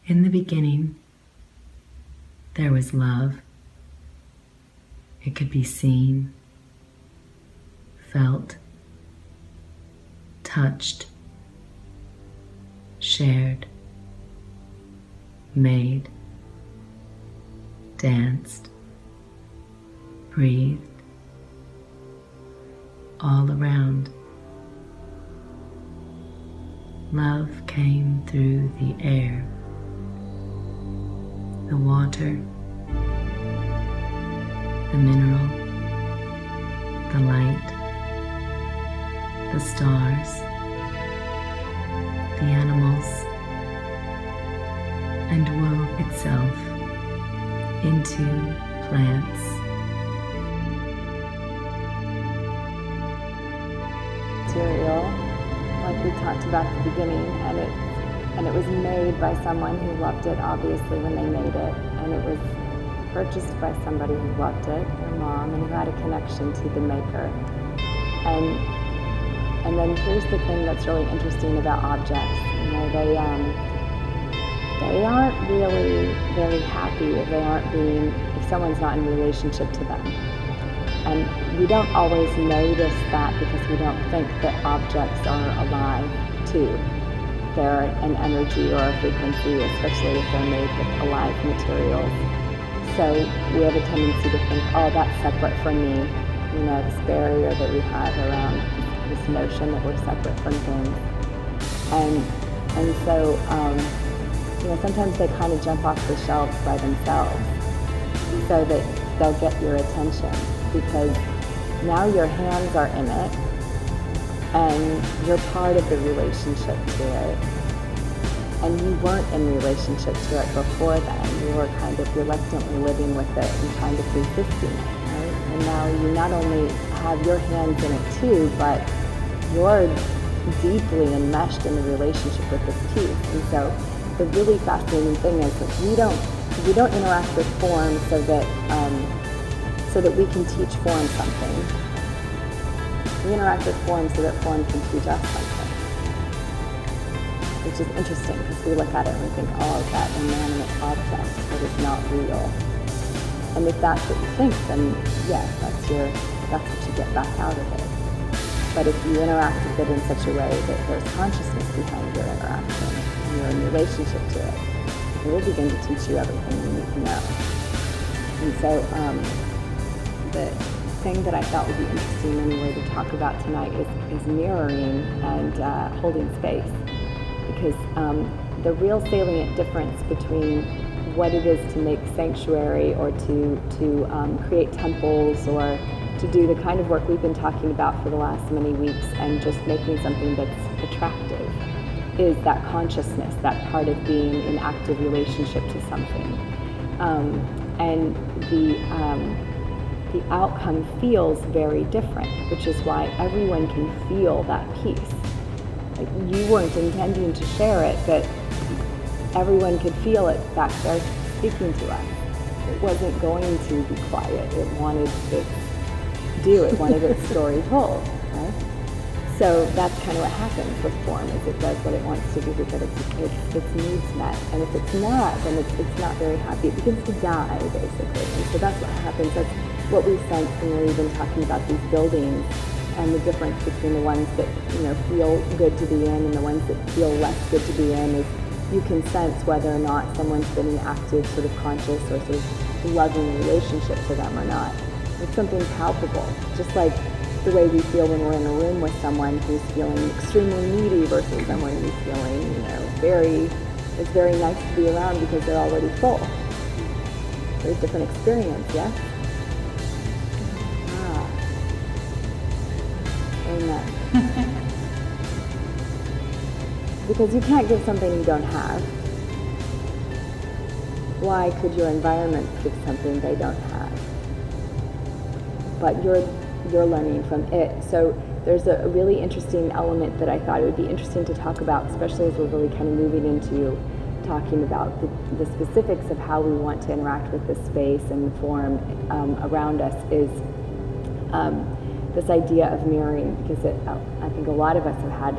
In the beginning, there was love. It could be seen, felt, touched, shared, made, danced, breathed, all around. Love came through the air, the water, the mineral, the light, the stars, the animals, and wove itself into plants. Material, like we talked about at the beginning, and it was made by someone who loved it, obviously, when they made it, and it was purchased by somebody who loved it, their mom, and who had a connection to the maker. And then here's the thing that's really interesting about objects. You know, they aren't really very happy if someone's not in relationship to them. And we don't always notice that because we don't think that objects are alive too. They're an energy or a frequency, especially if they're made with alive materials. So we have a tendency to think, oh, that's separate from me. You know, this barrier that we have around this notion that we're separate from things. And so, you know, sometimes they kind of jump off the shelves by themselves so that they'll get your attention, because now your hands are in it and you're part of the relationship to it. And you weren't in relationship to it before then. You were kind of reluctantly living with it and kind of resisting it, right? And now you not only have your hands in it too, but you're deeply enmeshed in the relationship with this piece. And so the really fascinating thing is that we don't interact with form so that we can teach form something. We interact with form so that form can teach us something. Which is interesting because we look at it and we think, oh, that inanimate object that is not real. And if that's what you think, then yes, that's what you get back out of it. But if you interact with it in such a way that there's consciousness behind your interaction, and you're in relationship to it, it will begin to teach you everything you need to know. And so the thing that I thought would be interesting anyway to talk about tonight is mirroring and holding space. Because the real salient difference between what it is to make sanctuary or to create temples or to do the kind of work we've been talking about for the last many weeks and just making something that's attractive is that consciousness, that part of being in active relationship to something. And the outcome feels very different, which is why everyone can feel that piece. Like, you weren't intending to share it, but everyone could feel it back there speaking to us. It wasn't going to be quiet. It wanted its story told, right? So that's kind of what happens with form, is it does what it wants to do to get its needs met. And if it's not, then it's not very happy. It begins to die, basically. And so that's what happens. That's what we sense when we've been talking about these buildings. And the difference between the ones that, you know, feel good to be in and the ones that feel less good to be in is you can sense whether or not someone's been in active, sort of conscious or sort of loving relationship to them or not. It's something palpable, just like the way we feel when we're in a room with someone who's feeling extremely needy versus someone who's feeling, you know, it's very nice to be around because they're already full. There's a different experience, yes? Amen. Because you can't give something you don't have. Why could your environment give something they don't have? But you're learning from it. So there's a really interesting element that I thought it would be interesting to talk about, especially as we're really kind of moving into talking about the specifics of how we want to interact with the space and the form around us, is this idea of mirroring, because I think a lot of us have had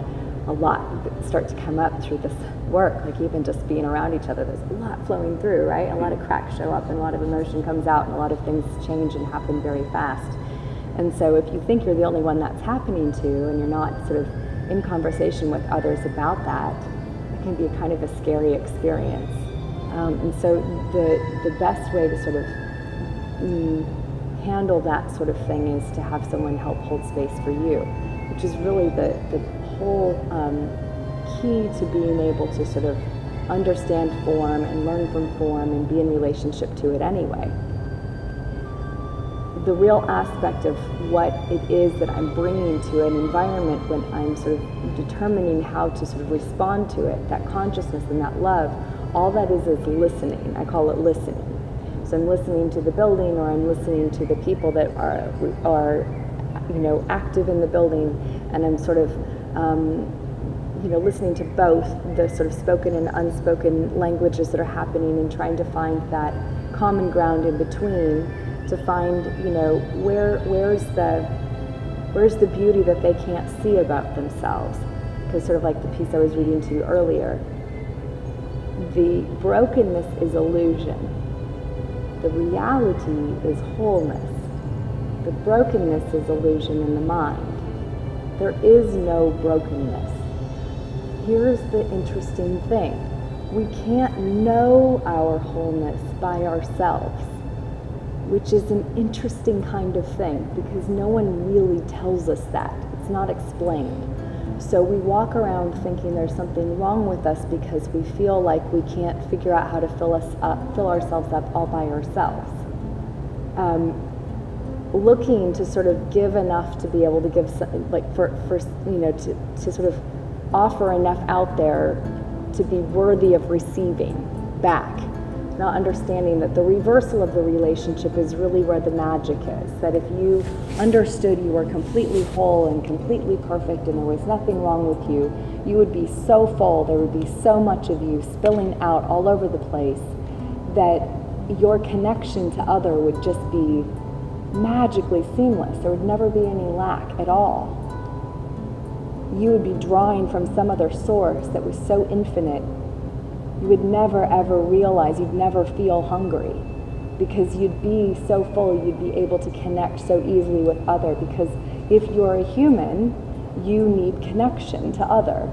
a lot that start to come up through this work, like even just being around each other, there's a lot flowing through, right? A lot of cracks show up and a lot of emotion comes out and a lot of things change and happen very fast. And so if you think you're the only one that's happening to and you're not sort of in conversation with others about that, it can be a kind of a scary experience. And so the best way to sort of handle that sort of thing is to have someone help hold space for you, which is really the whole key to being able to sort of understand form and learn from form and be in relationship to it anyway. The real aspect of what it is that I'm bringing to an environment when I'm sort of determining how to sort of respond to it, that consciousness and that love, all that is listening. I call it listening. So I'm listening to the building, or I'm listening to the people that are active in the building, and I'm sort of listening to both the sort of spoken and unspoken languages that are happening, and trying to find that common ground in between, to find where's the beauty that they can't see about themselves. Because sort of like the piece I was reading to you earlier, the brokenness is illusion. The reality is wholeness. The brokenness is illusion in the mind. There is no brokenness. Here's the interesting thing. We can't know our wholeness by ourselves, which is an interesting kind of thing because no one really tells us that. It's not explained. So we walk around thinking there's something wrong with us because we feel like we can't figure out how to fill ourselves up all by ourselves. Looking to sort of give enough to be able to give, to sort of offer enough out there to be worthy of receiving back. Not understanding that the reversal of the relationship is really where the magic is. That if you understood you were completely whole and completely perfect and there was nothing wrong with you, you would be so full, there would be so much of you spilling out all over the place that your connection to other would just be magically seamless. There would never be any lack at all. You would be drawing from some other source that was so infinite. You would never ever realize, you'd never feel hungry because you'd be so full, you'd be able to connect so easily with other, because if you're a human, you need connection to other.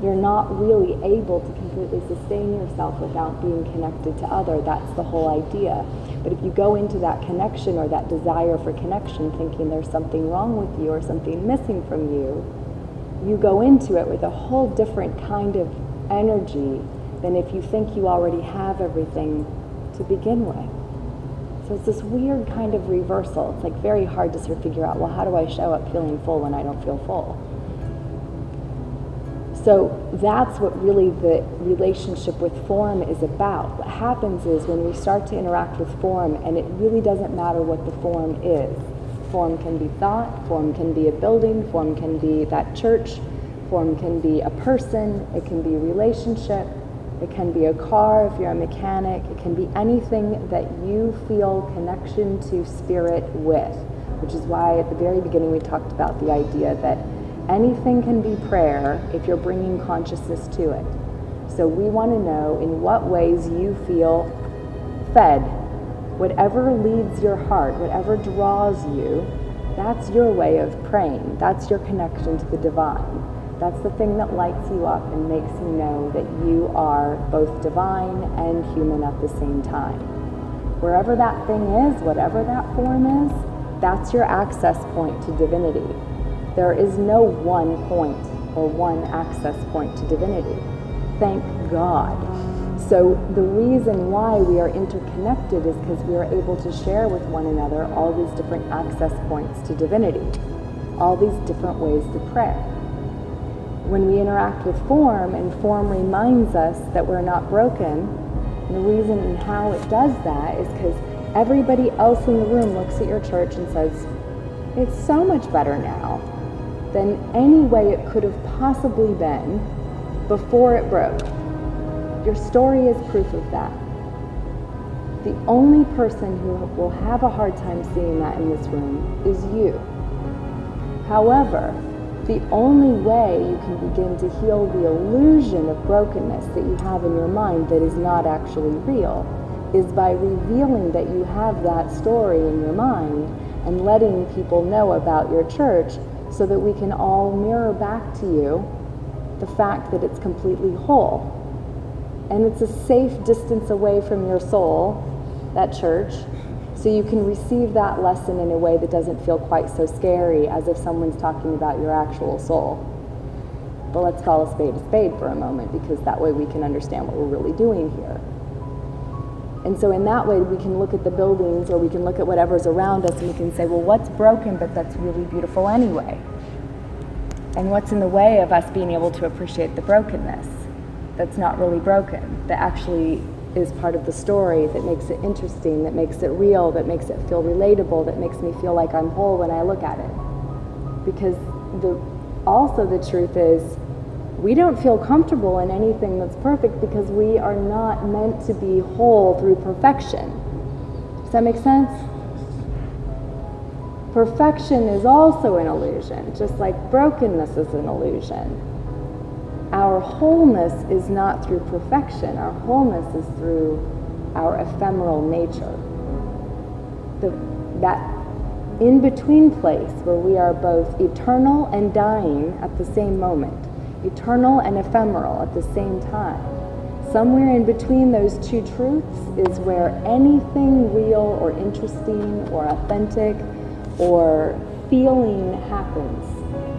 You're not really able to completely sustain yourself without being connected to other. That's the whole idea. But if you go into that connection or that desire for connection thinking there's something wrong with you or something missing from you, you go into it with a whole different kind of energy than if you think you already have everything to begin with. So it's this weird kind of reversal. It's like very hard to sort of figure out, well, how do I show up feeling full when I don't feel full? So that's what really the relationship with form is about. What happens is when we start to interact with form, and it really doesn't matter what the form is. Form can be thought, form can be a building, form can be that church, form can be a person, it can be a relationship, it can be a car if you're a mechanic, it can be anything that you feel connection to spirit with, which is why at the very beginning we talked about the idea that anything can be prayer if you're bringing consciousness to it. So we want to know in what ways you feel fed. Whatever leads your heart, whatever draws you, that's your way of praying. That's your connection to the divine. That's the thing that lights you up and makes you know that you are both divine and human at the same time. Wherever that thing is, whatever that form is, that's your access point to divinity. There is no one point or one access point to divinity. Thank God. So the reason why we are interconnected is because we are able to share with one another all these different access points to divinity, all these different ways to pray. When we interact with form, and form reminds us that we're not broken, and the reason how it does that is because everybody else in the room looks at your church and says, it's so much better now than any way it could have possibly been before it broke. Your story is proof of that. The only person who will have a hard time seeing that in this room is you. However, the only way you can begin to heal the illusion of brokenness that you have in your mind that is not actually real is by revealing that you have that story in your mind and letting people know about your church so that we can all mirror back to you the fact that it's completely whole. And it's a safe distance away from your soul, that church, so you can receive that lesson in a way that doesn't feel quite so scary as if someone's talking about your actual soul. But let's call a spade for a moment, because that way we can understand what we're really doing here. And so in that way we can look at the buildings, or we can look at whatever's around us, and we can say, well, what's broken but that's really beautiful anyway? And what's in the way of us being able to appreciate the brokenness that's not really broken, that actually is part of the story, that makes it interesting, that makes it real, that makes it feel relatable, that makes me feel like I'm whole when I look at it. Because also the truth is, we don't feel comfortable in anything that's perfect because we are not meant to be whole through perfection. Does that make sense? Perfection is also an illusion, just like brokenness is an illusion. Our wholeness is not through perfection. Our wholeness is through our ephemeral nature. That in-between place where we are both eternal and dying at the same moment. Eternal and ephemeral at the same time. Somewhere in between those two truths is where anything real or interesting or authentic or feeling happens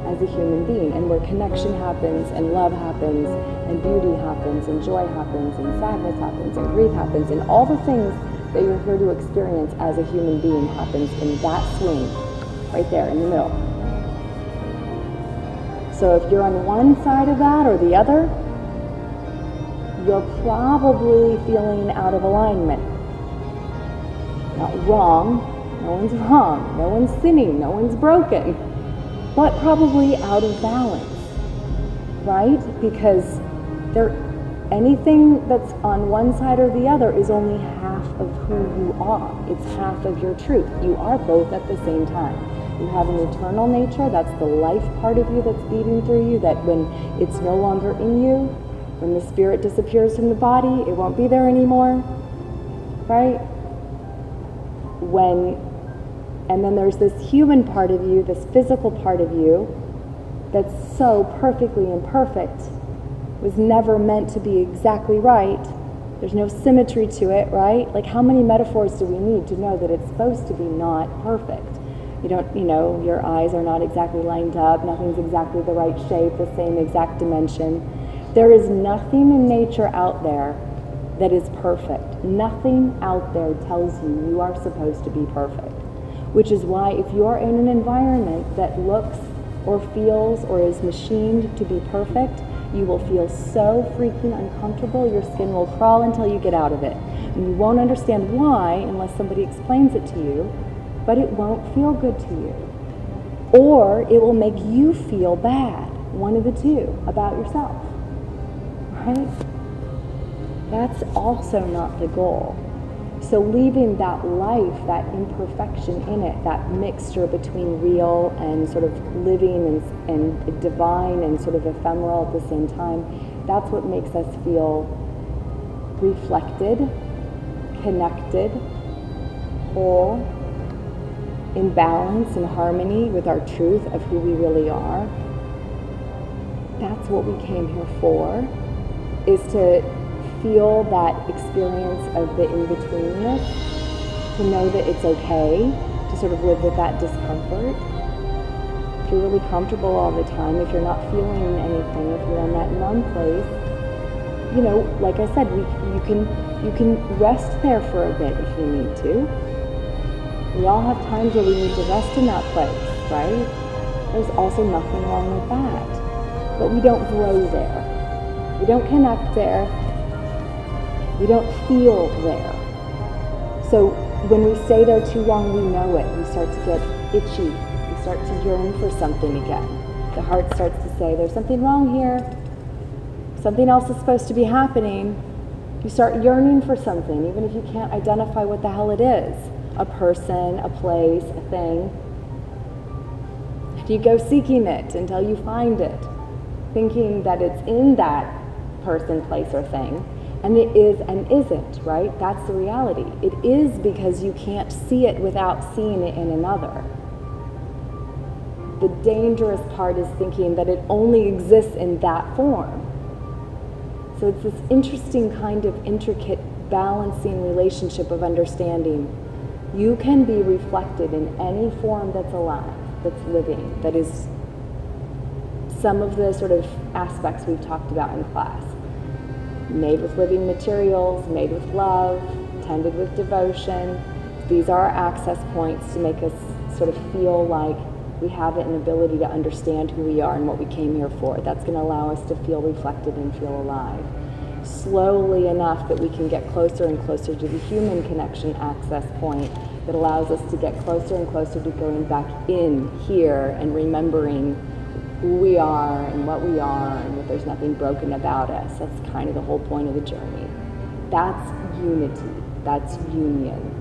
as a human being, and where connection happens and love happens and beauty happens and joy happens and sadness happens and grief happens, and all the things that you're here to experience as a human being happens in that swing right there in the middle. So if you're on one side of that or the other, you're probably feeling out of alignment. Not wrong. No one's wrong. No one's sinning. No one's broken. But probably out of balance, right? Because anything that's on one side or the other is only half of who you are. It's half of your truth. You are both at the same time. You have an eternal nature, that's the life part of you that's beating through you, that when it's no longer in you, when the spirit disappears from the body, it won't be there anymore, right? And then there's this human part of you, this physical part of you, that's so perfectly imperfect, was never meant to be exactly right. There's no symmetry to it, right? Like, how many metaphors do we need to know that it's supposed to be not perfect? Your eyes are not exactly lined up, nothing's exactly the right shape, the same exact dimension. There is nothing in nature out there that is perfect. Nothing out there tells you are supposed to be perfect. Which is why if you are in an environment that looks or feels or is machined to be perfect, you will feel so freaking uncomfortable, your skin will crawl until you get out of it. And you won't understand why unless somebody explains it to you, but it won't feel good to you. Or it will make you feel bad, one of the two, about yourself, right? That's also not the goal. So leaving that life, that imperfection in it, that mixture between real and sort of living and divine and sort of ephemeral at the same time, that's what makes us feel reflected, connected, whole, in balance and harmony with our truth of who we really are. That's what we came here for, is to feel that experience of the in-betweenness, to know that it's okay to sort of live with that discomfort. If you're really comfortable all the time, if you're not feeling anything, if you're in that numb place, like I said, you can rest there for a bit if you need to. We all have times where we need to rest in that place, right? There's also nothing wrong with that. But we don't grow there. We don't connect there. We don't feel there. So when we stay there too long, we know it. We start to get itchy. We start to yearn for something again. The heart starts to say, there's something wrong here. Something else is supposed to be happening. You start yearning for something, even if you can't identify what the hell it is. A person, a place, a thing. You go seeking it until you find it, thinking that it's in that person, place, or thing. And it is and isn't, right? That's the reality. It is because you can't see it without seeing it in another. The dangerous part is thinking that it only exists in that form. So it's this interesting kind of intricate balancing relationship of understanding. You can be reflected in any form that's alive, that's living, that is some of the sort of aspects we've talked about in class. Made with living materials, made with love, tended with devotion. These are our access points to make us sort of feel like we have an ability to understand who we are and what we came here for. That's going to allow us to feel reflected and feel alive. Slowly enough that we can get closer and closer to the human connection access point that allows us to get closer and closer to going back in here and remembering who we are and what we are and that there's nothing broken about us. That's kind of the whole point of the journey. That's unity. That's union.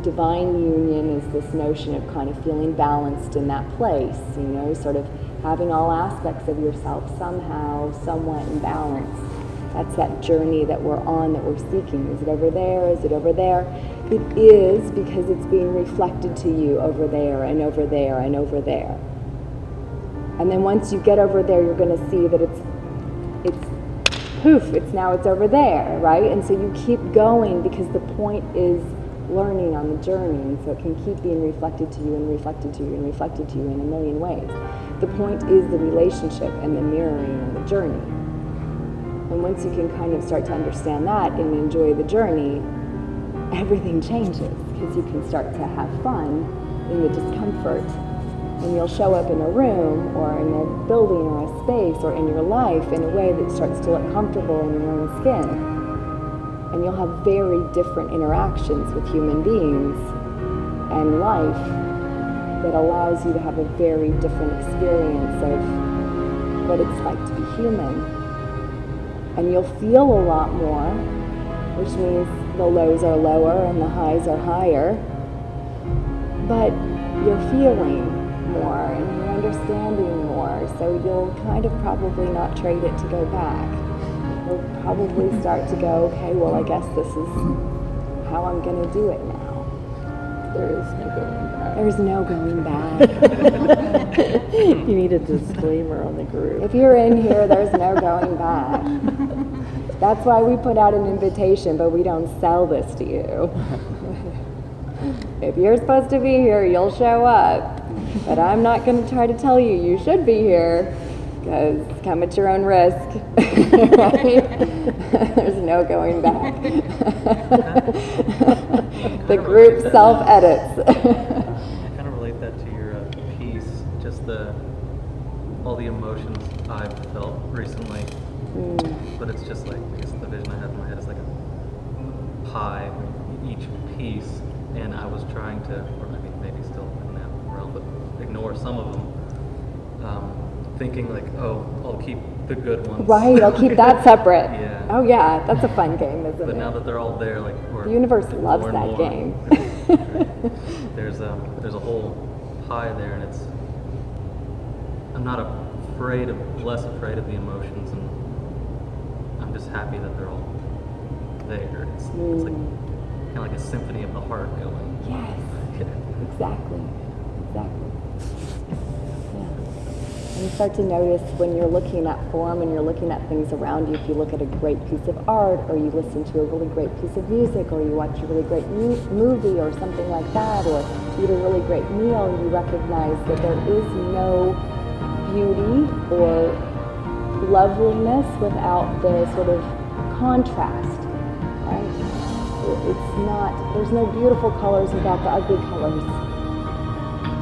Divine union is this notion of kind of feeling balanced in that place, you know, sort of having all aspects of yourself somehow, somewhat in balance. That's that journey that we're on, that we're seeking. Is it over there? Is it over there? It is, because it's being reflected to you over there and over there and over there. And then once you get over there, you're going to see that it's poof, it's over there, right? And so you keep going because the point is learning on the journey, and so it can keep being reflected to you and reflected to you and reflected to you in a million ways. The point is the relationship and the mirroring and the journey. And once you can kind of start to understand that and enjoy the journey, everything changes, because you can start to have fun in the discomfort. And you'll show up in a room or in a building or a space or in your life in a way that starts to look comfortable in your own skin. And you'll have very different interactions with human beings and life that allows you to have a very different experience of what it's like to be human. And you'll feel a lot more, which means the lows are lower and the highs are higher. But you're feeling more and you're understanding more, so you'll kind of probably not trade it to go back. You'll probably start to go, okay, well, I guess this is how I'm going to do it now. There is no going back. There's no going back. You need a disclaimer on the group. If you're in here, there's no going back. That's why we put out an invitation, but we don't sell this to you. If you're supposed to be here, you'll show up. But I'm not going to try to tell you you should be here, because come at your own risk. Right? There's no going back. The group self-edits. I kind of relate that to your piece, just all the emotions I've felt recently. But it's just like, I guess the vision I have in my head is like a pie, each piece, and I was trying to, or maybe still in that realm, but ignore some of them, thinking like, oh, I'll keep the good ones. Right, I'll keep that separate. Yeah. Oh yeah, that's a fun game, isn't it? But now that they're all there, like, the universe loves that game. There's a whole pie there, and I'm not less afraid of the emotions, and I'm just happy that they're all there. It's like kind of like a symphony of the heart going. Yes, exactly. And you start to notice when you're looking at form and you're looking at things around you, if you look at a great piece of art, or you listen to a really great piece of music, or you watch a really great movie or something like that, or eat a really great meal, you recognize that there is no beauty or loveliness without the sort of contrast, right? There's no beautiful colors without the ugly colors.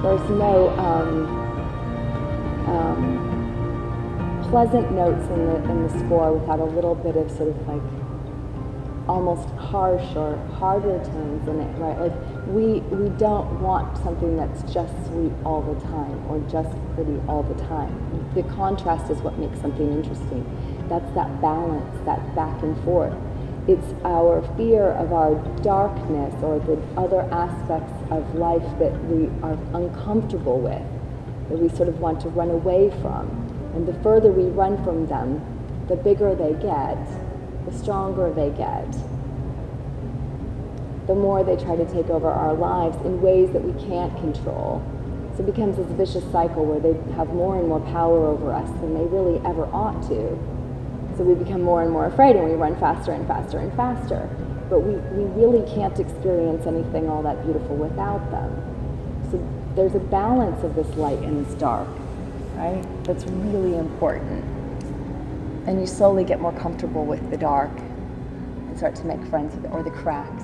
There's no pleasant notes in the score without a little bit of sort of like almost harsh or harder tones in it, right? Like we don't want something that's just sweet all the time or just pretty all the time. The contrast is what makes something interesting. That's that balance, that back and forth. It's our fear of our darkness or the other aspects of life that we are uncomfortable with that we sort of want to run away from. And the further we run from them, the bigger they get, the stronger they get, the more they try to take over our lives in ways that we can't control. So it becomes this vicious cycle where they have more and more power over us than they really ever ought to. So we become more and more afraid, and we run faster and faster and faster. But we really can't experience anything all that beautiful without them. So there's a balance of this light and this dark, right? That's really important. And you slowly get more comfortable with the dark and start to make friends with it, or the cracks.